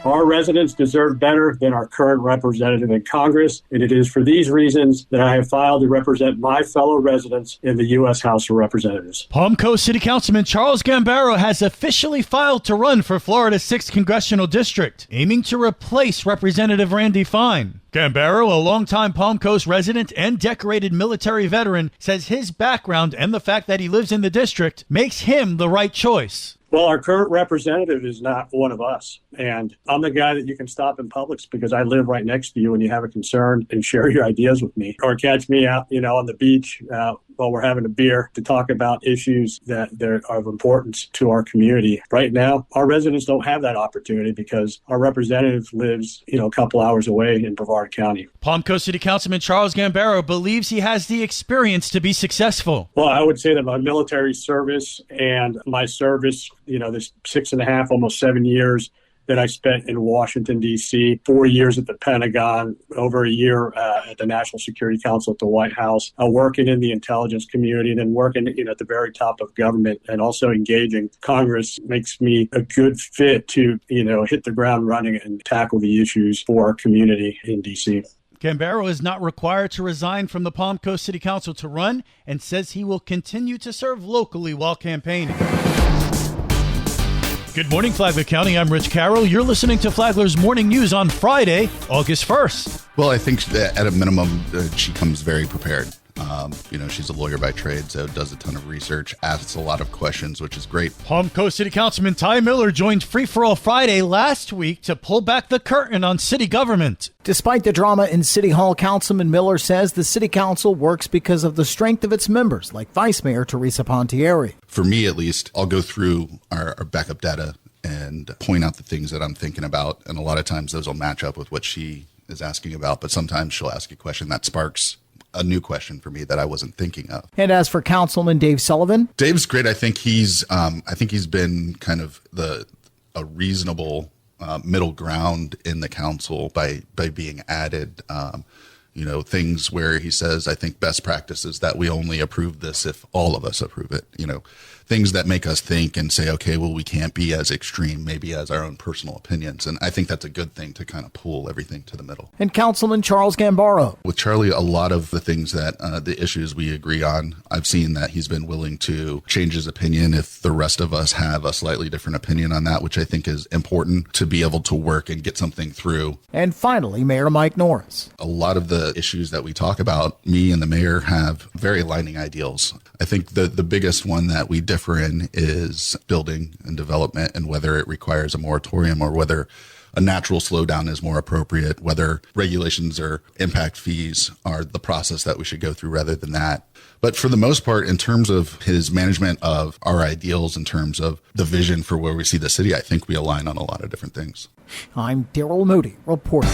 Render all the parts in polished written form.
Our residents deserve better than our current representative in Congress, and it is for these reasons that I have filed to represent my fellow residents in the U.S. House of Representatives. Palm Coast City Councilman Charles Gambaro has officially filed to run for Florida's 6th Congressional District, aiming to replace Representative Randy Fine. Gambaro, a longtime Palm Coast resident and decorated military veteran, says his background and the fact that he lives in the district makes him the right choice. Well, our current representative is not one of us. And I'm the guy that you can stop in Publix because I live right next to you and you have a concern and share your ideas with me. Or catch me out, on the beach while we're having a beer to talk about issues that are of importance to our community. Right now, our residents don't have that opportunity because our representative lives, a couple hours away in Brevard County. Palm Coast City Councilman Charles Gambaro believes he has the experience to be successful. Well, I would say that my military service and my service, this 6.5, almost 7 years that I spent in Washington, D.C., 4 years at the Pentagon, over a year at the National Security Council at the White House, working in the intelligence community, and then working at the very top of government and also engaging Congress makes me a good fit to, hit the ground running and tackle the issues for our community in D.C. Gambaro is not required to resign from the Palm Coast City Council to run and says he will continue to serve locally while campaigning. Good morning, Flagler County. I'm Rich Carroll. You're listening to Flagler's Morning News on Friday, August 1st. Well, I think that at a minimum, she comes very prepared. She's a lawyer by trade, so does a ton of research, asks a lot of questions, which is great. Palm Coast City Councilman Ty Miller joined Free for All Friday last week to pull back the curtain on city government. Despite the drama in City Hall, Councilman Miller says the City Council works because of the strength of its members, like Vice Mayor Teresa Pontieri. For me, at least, I'll go through our backup data and point out the things that I'm thinking about, and a lot of times those will match up with what she is asking about, but sometimes she'll ask a question that sparks a new question for me that I wasn't thinking of. And as for Councilman Dave Sullivan, Dave's great. I think he's been kind of a reasonable middle ground in the council by being added. Things where he says, I think best practice is that we only approve this if all of us approve it. Things that make us think and say, okay, well, we can't be as extreme, maybe as our own personal opinions. And I think that's a good thing to kind of pull everything to the middle. And Councilman Charles Gambaro. With Charlie, a lot of the things that the issues we agree on, I've seen that he's been willing to change his opinion if the rest of us have a slightly different opinion on that, which I think is important to be able to work and get something through. And finally, Mayor Mike Norris. A lot of the issues that we talk about, me and the mayor have very aligning ideals. I think the biggest one that we differ in is building and development and whether it requires a moratorium or whether a natural slowdown is more appropriate, whether regulations or impact fees are the process that we should go through rather than that. But for the most part, in terms of his management of our ideals, in terms of the vision for where we see the city, I think we align on a lot of different things. I'm Daryl Moody, reporting.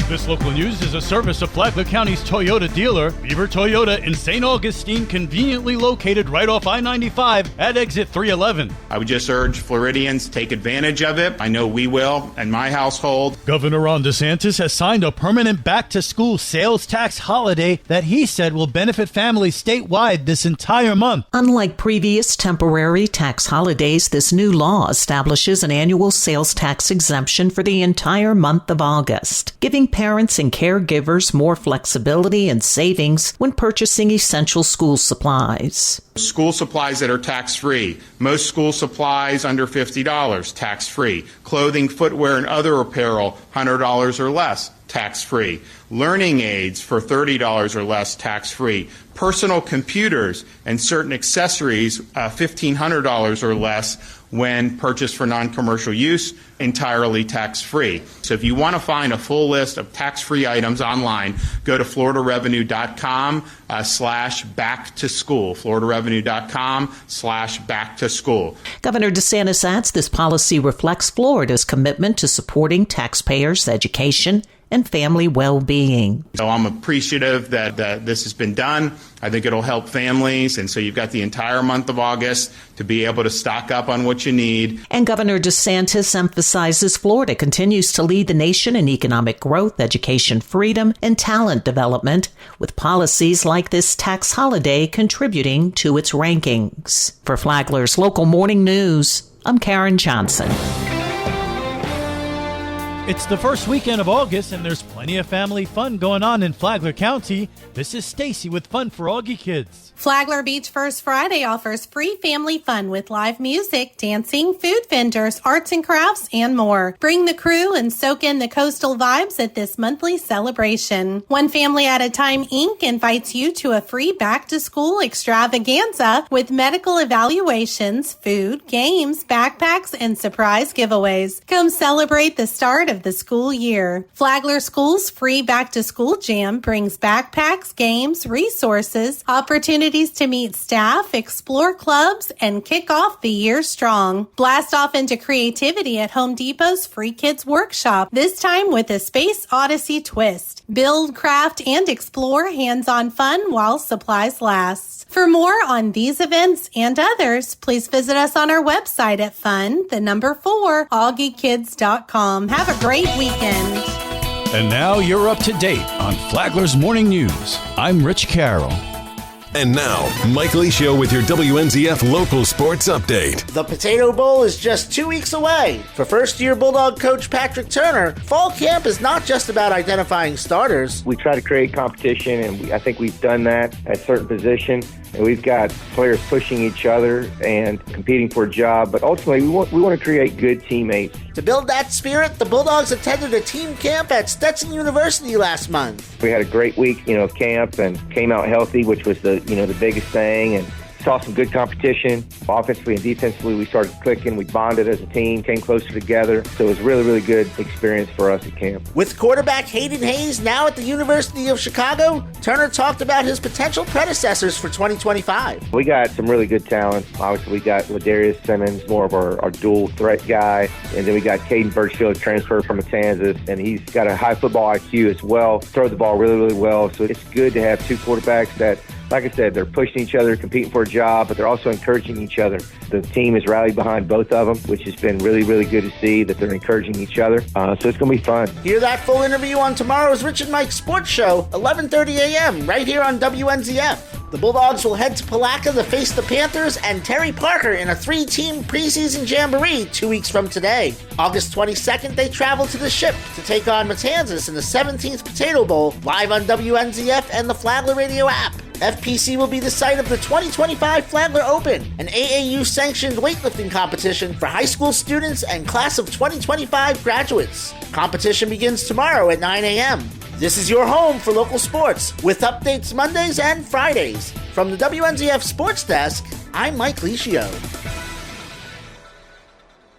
This local news is a service of Flagler County's Toyota dealer, Beaver Toyota in St. Augustine, conveniently located right off I-95 at exit 311. I would just urge Floridians to take advantage of it. I know we will, and my household. Governor Ron DeSantis has signed a permanent back-to-school sales tax holiday that he said will benefit families statewide this entire month. Unlike previous temporary tax holidays, this new law establishes an annual sales tax exemption for the entire month of August, giving parents and caregivers more flexibility and savings when purchasing essential school supplies. School supplies that are tax-free. Most school supplies under $50, tax-free. Clothing, footwear, and other apparel, $100 or less, tax-free. Learning aids for $30 or less, tax-free. Personal computers and certain accessories, $1,500 or less when purchased for non-commercial use, entirely tax-free. So if you want to find a full list of tax-free items online, go to floridarevenue.com/back-to-school, floridarevenue.com/back-to-school. Governor DeSantis adds this policy reflects Florida's commitment to supporting taxpayers' education and family well-being. So I'm appreciative that this has been done. I think it'll help families, and so you've got the entire month of August to be able to stock up on what you need. And Governor DeSantis emphasizes Florida continues to lead the nation in economic growth, education freedom, and talent development, with policies like this tax holiday contributing to its rankings. For Flagler's Local Morning News, I'm Karen Johnson. It's the first weekend of August, and there's plenty of family fun going on in Flagler County. This is Stacy with Fun for Augie Kids. Flagler Beach First Friday offers free family fun with live music, dancing, food vendors, arts and crafts, and more. Bring the crew and soak in the coastal vibes at this monthly celebration. One Family at a Time, Inc. invites you to a free back-to-school extravaganza with medical evaluations, food, games, backpacks, and surprise giveaways. Come celebrate the start of the school year. Flagler School's free back-to-school jam brings backpacks, games, resources, opportunities to meet staff, explore clubs, and kick off the year strong. Blast off into creativity at Home Depot's Free Kids Workshop, this time with a Space Odyssey twist. Build, craft, and explore hands-on fun while supplies last. For more on these events and others, please visit us on our website at fun4augiekids.com. Have a great weekend. And now you're up to date on Flagler's Morning News. I'm Rich Carroll. And now, Mike Licio with your WNZF local sports update. The Potato Bowl is just 2 weeks away. For first-year Bulldog coach Patrick Turner, fall camp is not just about identifying starters. We try to create competition, and I think we've done that at certain positions. And we've got players pushing each other and competing for a job. But ultimately, we want to create good teammates. To build that spirit, the Bulldogs attended a team camp at Stetson University last month. We had a great week, of camp and came out healthy, which was the biggest thing. And saw some good competition. Offensively and defensively, we started clicking. We bonded as a team, came closer together. So it was a really, really good experience for us at camp. With quarterback Hayden Hayes now at the University of Chicago, Turner talked about his potential predecessors for 2025. We got some really good talent. Obviously, we got Ladarius Simmons, more of our dual threat guy. And then we got Caden Birchfield, transfer from Matanzas, and he's got a high football IQ as well. Throw the ball really, really well. So it's good to have two quarterbacks that, like I said, they're pushing each other, competing for a job, but they're also encouraging each other. The team has rallied behind both of them, which has been really, really good to see that they're encouraging each other. So it's going to be fun. Hear that full interview on tomorrow's Rich and Mike Sports Show, 11:30 a.m., right here on WNZF. The Bulldogs will head to Palatka to face the Panthers and Terry Parker in a 3-team preseason jamboree 2 weeks from today. August 22nd, they travel to the Ship to take on Matanzas in the 17th Potato Bowl, live on WNZF and the Flagler Radio app. FPC will be the site of the 2025 Flagler Open, an AAU-sanctioned weightlifting competition for high school students and class of 2025 graduates. Competition begins tomorrow at 9 a.m. This is your home for local sports, with updates Mondays and Fridays. From the WNZF Sports Desk, I'm Mike Licio.